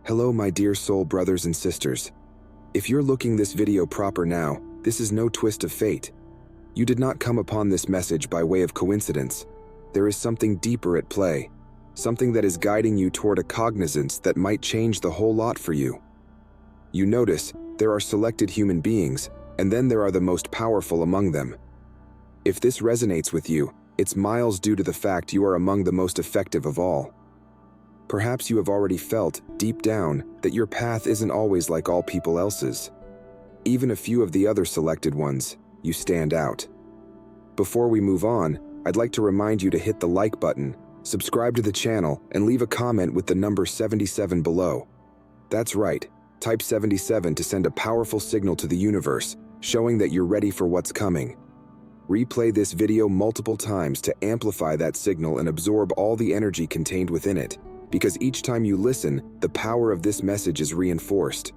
Hello, my dear soul brothers and sisters. If you're looking this video proper now, this is no twist of fate. You did not come upon this message by way of coincidence. There is something deeper at play, something that is guiding you toward a cognizance that might change the whole lot for you. You notice, there are selected human beings, and then there are the most powerful among them. If this resonates with you, it's miles due to the fact you are among the most effective of all. Perhaps you have already felt, deep down, that your path isn't always like all people else's. Even a few of the other selected ones, you stand out. Before we move on, I'd like to remind you to hit the like button, subscribe to the channel, and leave a comment with the number 77 below. That's right, type 77 to send a powerful signal to the universe, showing that you're ready for what's coming. Replay this video multiple times to amplify that signal and absorb all the energy contained within it, because each time you listen, the power of this message is reinforced.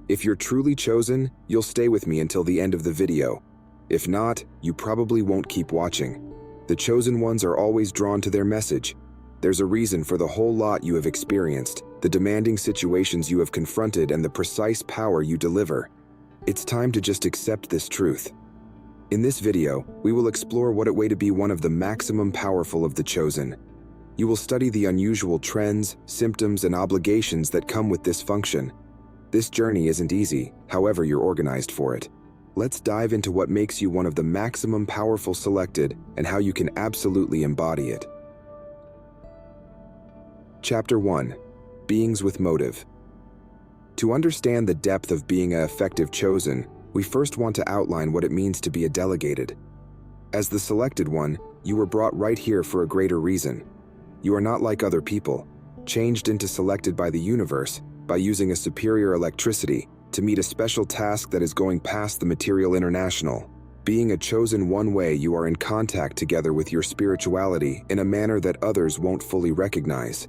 If you're truly chosen, you'll stay with me until the end of the video. If not, you probably won't keep watching. The chosen ones are always drawn to their message. There's a reason for the whole lot you have experienced, the demanding situations you have confronted, and the precise power you deliver. It's time to just accept this truth. In this video, we will explore what it way to be one of the maximum powerful of the chosen. You will study the unusual trends, symptoms, and obligations that come with this function. This journey isn't easy, however you're organized for it. Let's dive into what makes you one of the maximum powerful selected and how you can absolutely embody it. Chapter 1. Beings with Motive. To understand the depth of being an effective chosen, we first want to outline what it means to be a delegated. As the selected one, you were brought right here for a greater reason. You are not like other people, changed into selected by the universe by using a superior electricity to meet a special task that is going past the material international. Being a chosen one way, you are in contact together with your spirituality in a manner that others won't fully recognize.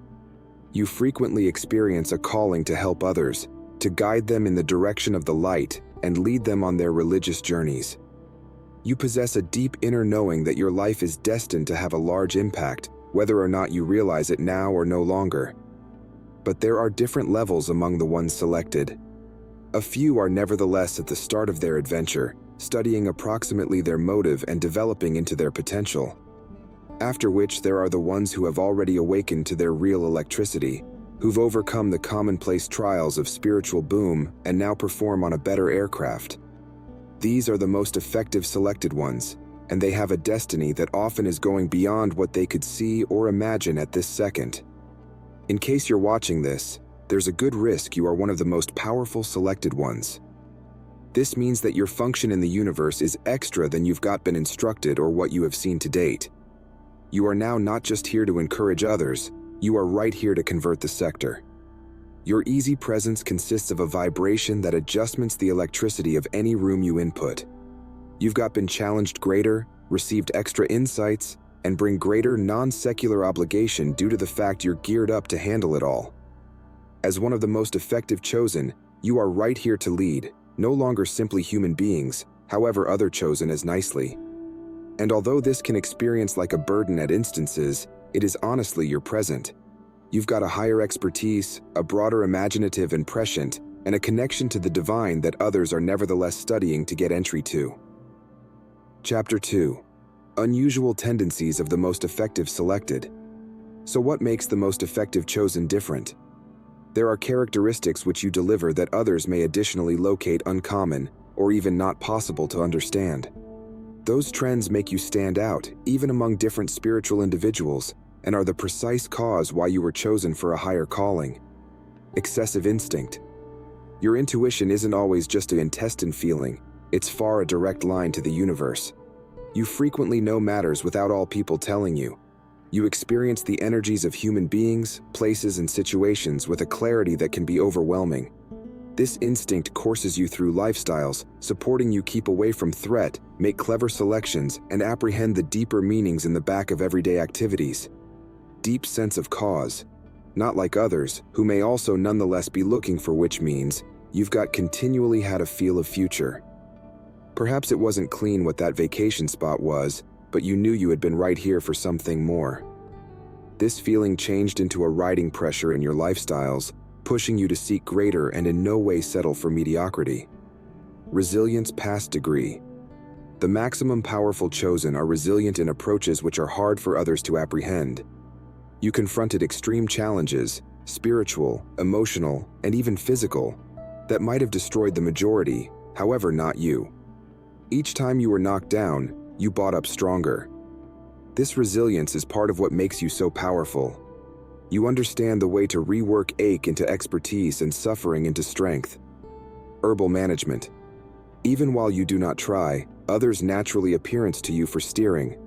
You frequently experience a calling to help others, to guide them in the direction of the light and lead them on their religious journeys. You possess a deep inner knowing that your life is destined to have a large impact, whether or not you realize it now or no longer. But there are different levels among the ones selected. A few are nevertheless at the start of their adventure, studying approximately their motive and developing into their potential. After which there are the ones who have already awakened to their real electricity, who've overcome the commonplace trials of spiritual boom and now perform on a better aircraft. These are the most effective selected ones, and they have a destiny that often is going beyond what they could see or imagine at this second. In case you're watching this, there's a good risk you are one of the most powerful selected ones. This means that your function in the universe is extra than you've been instructed or what you have seen to date. You are now not just here to encourage others, you are right here to convert the sector. Your easy presence consists of a vibration that adjusts the electricity of any room you input. You've been challenged greater, received extra insights, and bring greater non-secular obligation due to the fact you're geared up to handle it all. As one of the most effective chosen, you are right here to lead, no longer simply human beings, however other chosen as nicely. And although this can experience like a burden at instances, it is honestly your present. You've got a higher expertise, a broader imaginative and prescient, and a connection to the divine that others are nevertheless studying to get entry to. Chapter 2. Unusual tendencies of the most effective selected. So what makes the most effective chosen different? There are characteristics which you deliver that others may additionally locate uncommon or even not possible to understand. Those trends make you stand out, even among different spiritual individuals, and are the precise cause why you were chosen for a higher calling. Excessive instinct. Your intuition isn't always just an intestine feeling, it's far a direct line to the universe. You frequently know matters without all people telling you. You experience the energies of human beings, places, and situations with a clarity that can be overwhelming. This instinct courses you through lifestyles, supporting you keep away from threat, make clever selections, and apprehend the deeper meanings in the back of everyday activities. Deep sense of cause. Not like others, who may also nonetheless be looking for, which means you've continually had a feel of future. Perhaps it wasn't clean what that vacation spot was, but you knew you had been right here for something more. This feeling changed into a riding pressure in your lifestyles, pushing you to seek greater and in no way settle for mediocrity. Resilience past degree. The maximum powerful chosen are resilient in approaches which are hard for others to apprehend. You confronted extreme challenges, spiritual, emotional, and even physical, that might have destroyed the majority, however not you. Each time you were knocked down, you bought up stronger. This resilience is part of what makes you so powerful. You understand the way to rework ache into expertise and suffering into strength. Herbal management. Even while you do not try, others naturally appearance to you for steering.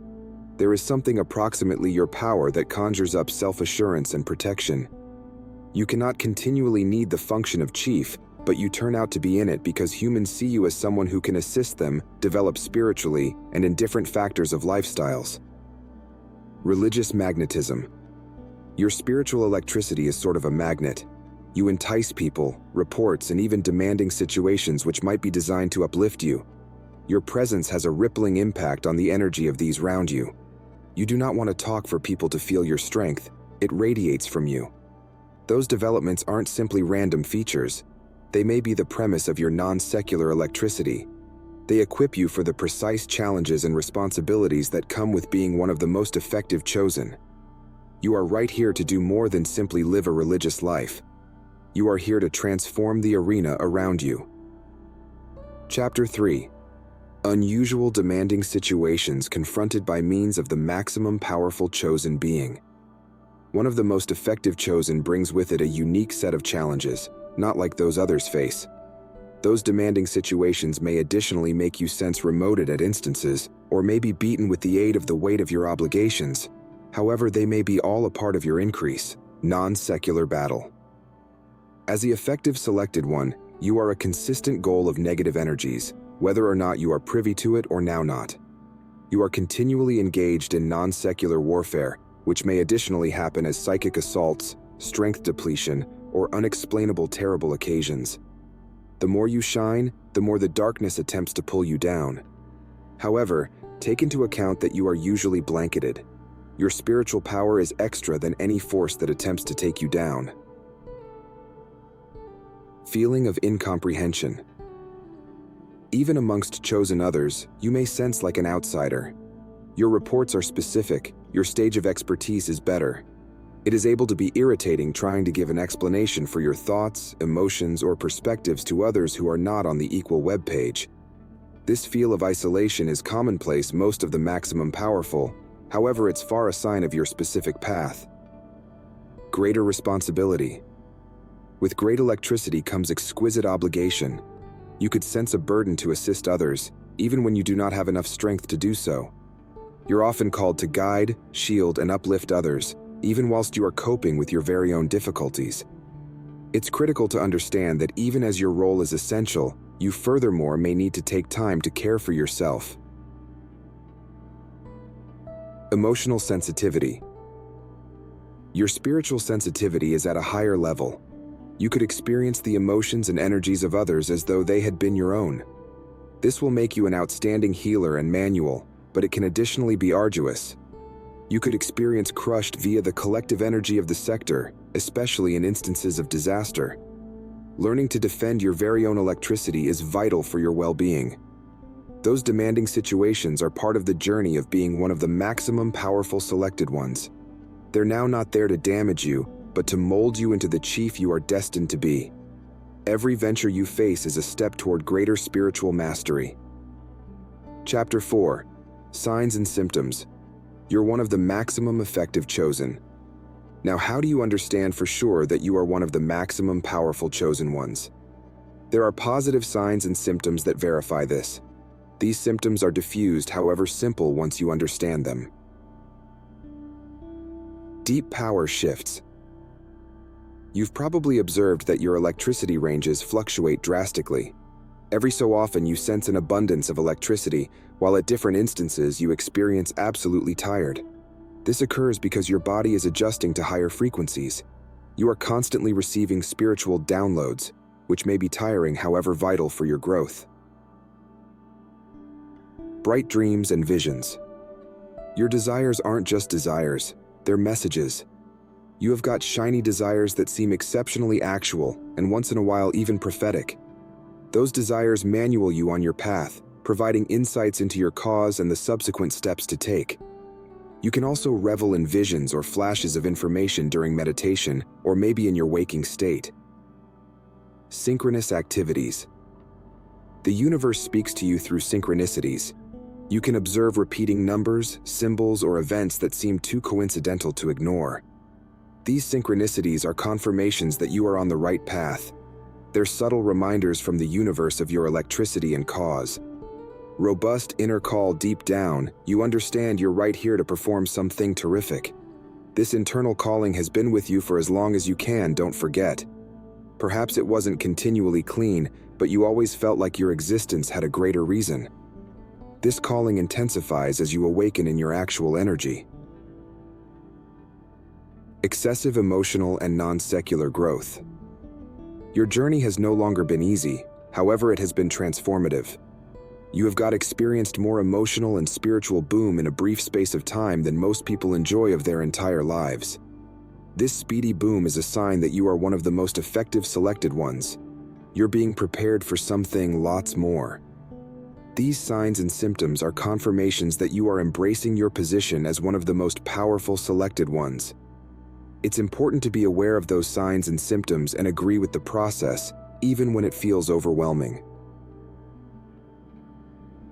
There is something approximately your power that conjures up self-assurance and protection. You cannot continually need the function of chief, but you turn out to be in it because humans see you as someone who can assist them develop spiritually and in different factors of lifestyles. Religious magnetism. Your spiritual electricity is sort of a magnet. You entice people, reports, and even demanding situations which might be designed to uplift you. Your presence has a rippling impact on the energy of these around you. You do not want to talk for people to feel your strength. It radiates from you. Those developments aren't simply random features. They may be the premise of your non-secular electricity. They equip you for the precise challenges and responsibilities that come with being one of the most effective chosen. You are right here to do more than simply live a religious life. You are here to transform the arena around you. Chapter 3. Unusual demanding situations confronted by means of the maximum powerful chosen being. One of the most effective chosen brings with it a unique set of challenges, not like those others face. Those demanding situations may additionally make you sense remoted at instances, or may be beaten with the aid of the weight of your obligations. However, they may be all a part of your increase, non-secular battle. As the effective selected one, you are a consistent goal of negative energies, whether or not you are privy to it or now not. You are continually engaged in non-secular warfare, which may additionally happen as psychic assaults, strength depletion, or unexplainable terrible occasions. The more you shine, the more the darkness attempts to pull you down. However, take into account that you are usually blanketed. Your spiritual power is extra than any force that attempts to take you down. Feeling of incomprehension. Even amongst chosen others, you may sense like an outsider. Your reports are specific, your stage of expertise is better. It is able to be irritating trying to give an explanation for your thoughts, emotions, or perspectives to others who are not on the equal web page. This feel of isolation is commonplace most of the maximum powerful, however it's far a sign of your specific path. Greater responsibility. With great electricity comes exquisite obligation. You could sense a burden to assist others, even when you do not have enough strength to do so. You're often called to guide, shield, and uplift others, even whilst you are coping with your very own difficulties. It's critical to understand that even as your role is essential, you furthermore may need to take time to care for yourself. Emotional sensitivity. Your spiritual sensitivity is at a higher level. You could experience the emotions and energies of others as though they had been your own. This will make you an outstanding healer and manual, but it can additionally be arduous. You could experience crushed via the collective energy of the sector, especially in instances of disaster. Learning to defend your very own electricity is vital for your well-being. Those demanding situations are part of the journey of being one of the maximum powerful selected ones. They're now not there to damage you, but to mold you into the chief you are destined to be. Every venture you face is a step toward greater spiritual mastery. Chapter 4. Signs and symptoms. You're one of the maximum effective chosen. Now, how do you understand for sure that you are one of the maximum powerful chosen ones? There are positive signs and symptoms that verify this. These symptoms are diffused, however simple, once you understand them. Deep power shifts. You've probably observed that your electricity ranges fluctuate drastically. Every so often you sense an abundance of electricity, while at different instances you experience absolutely tired. This occurs because your body is adjusting to higher frequencies. You are constantly receiving spiritual downloads, which may be tiring, however vital for your growth. Bright dreams and visions. Your desires aren't just desires, they're messages. You have got shiny desires that seem exceptionally actual and once in a while even prophetic. Those desires manual you on your path, providing insights into your cause and the subsequent steps to take. You can also revel in visions or flashes of information during meditation or maybe in your waking state. Synchronous activities. The universe speaks to you through synchronicities. You can observe repeating numbers, symbols, or events that seem too coincidental to ignore. These synchronicities are confirmations that you are on the right path. They're subtle reminders from the universe of your electricity and cause. Robust inner call deep down, you understand you're right here to perform something terrific. This internal calling has been with you for as long as you can, don't forget. Perhaps it wasn't continually clean, but you always felt like your existence had a greater reason. This calling intensifies as you awaken in your actual energy. Excessive emotional and non-secular growth. Your journey has no longer been easy, however it has been transformative. You have experienced more emotional and spiritual boom in a brief space of time than most people enjoy of their entire lives. This speedy boom is a sign that you are one of the most effective selected ones. You're being prepared for something lots more. These signs and symptoms are confirmations that you are embracing your position as one of the most powerful selected ones. It's important to be aware of those signs and symptoms and agree with the process, even when it feels overwhelming.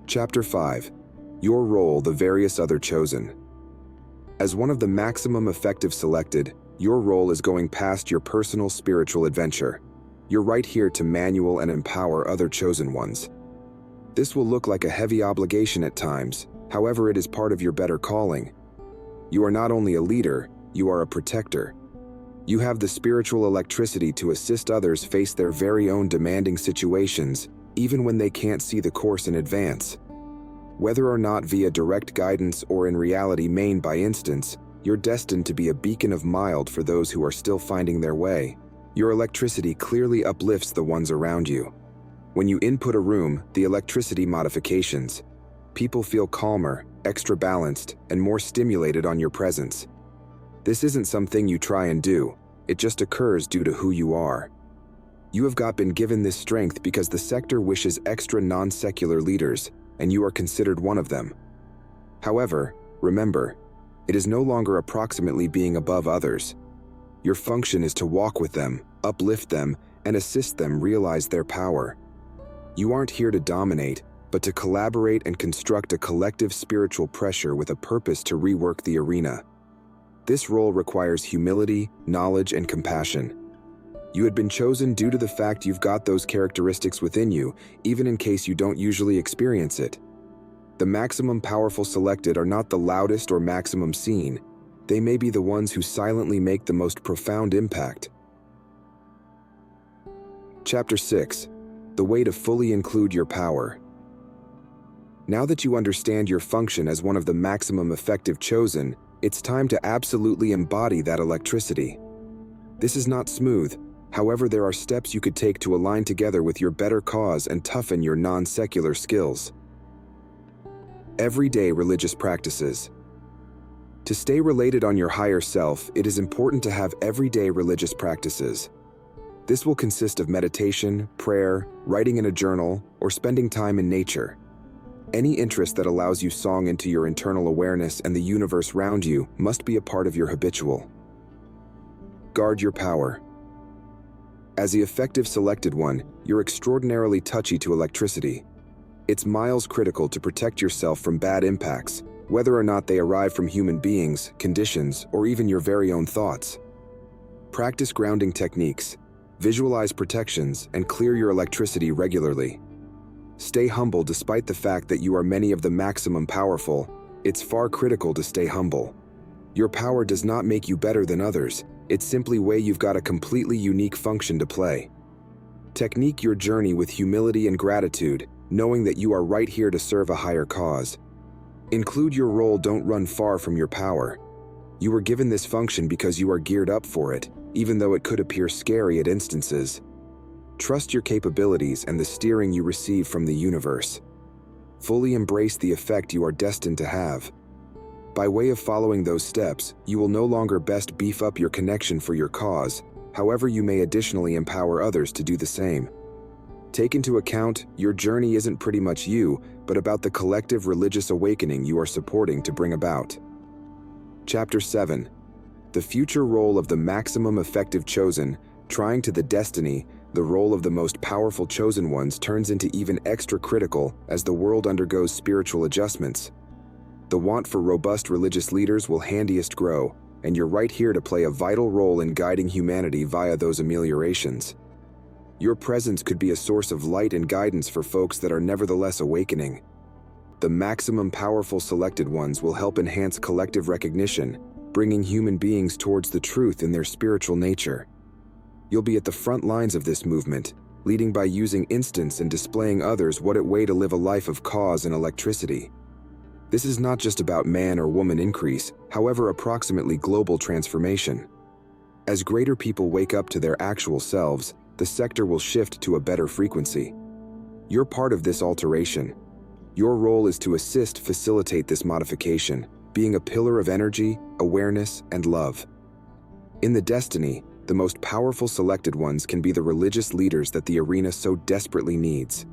Chapter 5. Your role, the various other chosen. As one of the maximum effective selected, your role is going past your personal spiritual adventure. You're right here to manual and empower other chosen ones. This will look like a heavy obligation at times, however it is part of your better calling. You are not only a leader, you are a protector. You have the spiritual electricity to assist others face their very own demanding situations, even when they can't see the course in advance. Whether or not via direct guidance or in reality main by instance, you're destined to be a beacon of mild for those who are still finding their way. Your electricity clearly uplifts the ones around you. When you input a room, the electricity modifications. People feel calmer, extra balanced, and more stimulated on your presence. This isn't something you try and do, it just occurs due to who you are. You have been given this strength because the sector wishes extra non-secular leaders, and you are considered one of them. However, remember, it is no longer approximately being above others. Your function is to walk with them, uplift them, and assist them realize their power. You aren't here to dominate, but to collaborate and construct a collective spiritual pressure with a purpose to rework the arena. This role requires humility, knowledge, and compassion. You had been chosen due to the fact you've got those characteristics within you, even in case you don't usually experience it. The maximum powerful selected are not the loudest or maximum seen. They may be the ones who silently make the most profound impact. Chapter 6. The way to fully include your power. Now that you understand your function as one of the maximum effective chosen, it's time to absolutely embody that electricity. This is not smooth, however there are steps you could take to align together with your better cause and toughen your non-secular skills. Everyday religious practices. To stay related on your higher self, it is important to have everyday religious practices. This will consist of meditation, prayer, writing in a journal, or spending time in nature. Any interest that allows you song into your internal awareness and the universe around you must be a part of your habitual. Guard your power. As the effective selected one, you're extraordinarily touchy to electricity. It's miles critical to protect yourself from bad impacts, whether or not they arrive from human beings, conditions, or even your very own thoughts. Practice grounding techniques, visualize protections, and clear your electricity regularly. Stay humble despite the fact that you are many of the maximum powerful. It's far critical to stay humble. Your power does not make you better than others. It's simply way you've got a completely unique function to play. Technique your journey with humility and gratitude, knowing that you are right here to serve a higher cause. Include your role, don't run far from your power. You were given this function because you are geared up for it, even though it could appear scary at instances. Trust your capabilities and the steering you receive from the universe. Fully embrace the effect you are destined to have. By way of following those steps, you will no longer best beef up your connection for your cause, however you may additionally empower others to do the same. Take into account, your journey isn't pretty much you, but about the collective religious awakening you are supporting to bring about. Chapter 7. The future role of the maximum effective chosen, trying to the destiny, the role of the most powerful chosen ones turns into even extra critical as the world undergoes spiritual adjustments. The want for robust religious leaders will handiest grow, and you're right here to play a vital role in guiding humanity via those ameliorations. Your presence could be a source of light and guidance for folks that are nevertheless awakening. The maximum powerful selected ones will help enhance collective recognition, bringing human beings towards the truth in their spiritual nature. You'll be at the front lines of this movement, leading by using instance and displaying others what it way to live a life of cause and electricity. This is not just about man or woman increase, however approximately global transformation. As greater people wake up to their actual selves, the sector will shift to a better frequency. You're part of this alteration. Your role is to assist facilitate this modification, being a pillar of energy, awareness, and love. In the destiny, the most powerful selected ones can be the religious leaders that the arena so desperately needs.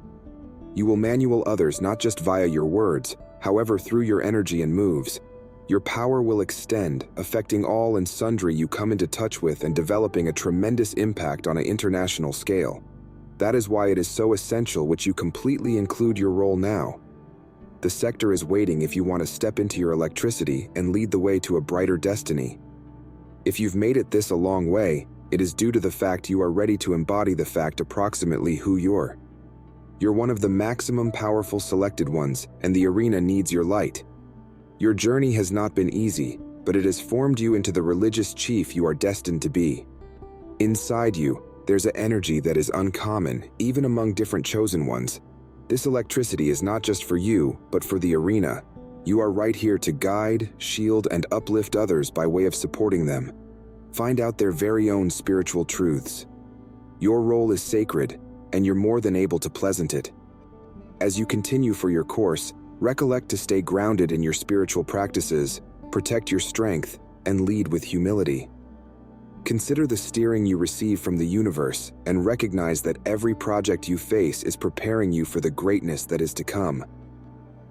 You will manual others not just via your words, however through your energy and moves. Your power will extend, affecting all and sundry you come into touch with and developing a tremendous impact on an international scale. That is why it is so essential which you completely include your role now. The sector is waiting if you want to step into your electricity and lead the way to a brighter destiny. If you've made it this a long way, it is due to the fact you are ready to embody the fact approximately who you're. You're one of the maximum powerful selected ones, and the arena needs your light. Your journey has not been easy, but it has formed you into the religious chief you are destined to be. Inside you, there's an energy that is uncommon, even among different chosen ones. This electricity is not just for you, but for the arena. You are right here to guide, shield, and uplift others by way of supporting them. Find out their very own spiritual truths. Your role is sacred, and you're more than able to pleasant it. As you continue for your course, recollect to stay grounded in your spiritual practices, protect your strength, and lead with humility. Consider the steering you receive from the universe and recognize that every project you face is preparing you for the greatness that is to come.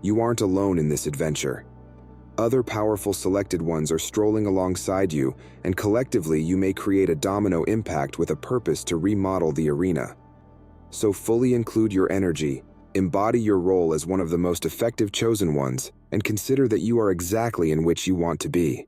You aren't alone in this adventure. Other powerful selected ones are strolling alongside you, and collectively you may create a domino impact with a purpose to remodel the arena. So fully include your energy, embody your role as one of the most effective chosen ones, and consider that you are exactly in which you want to be.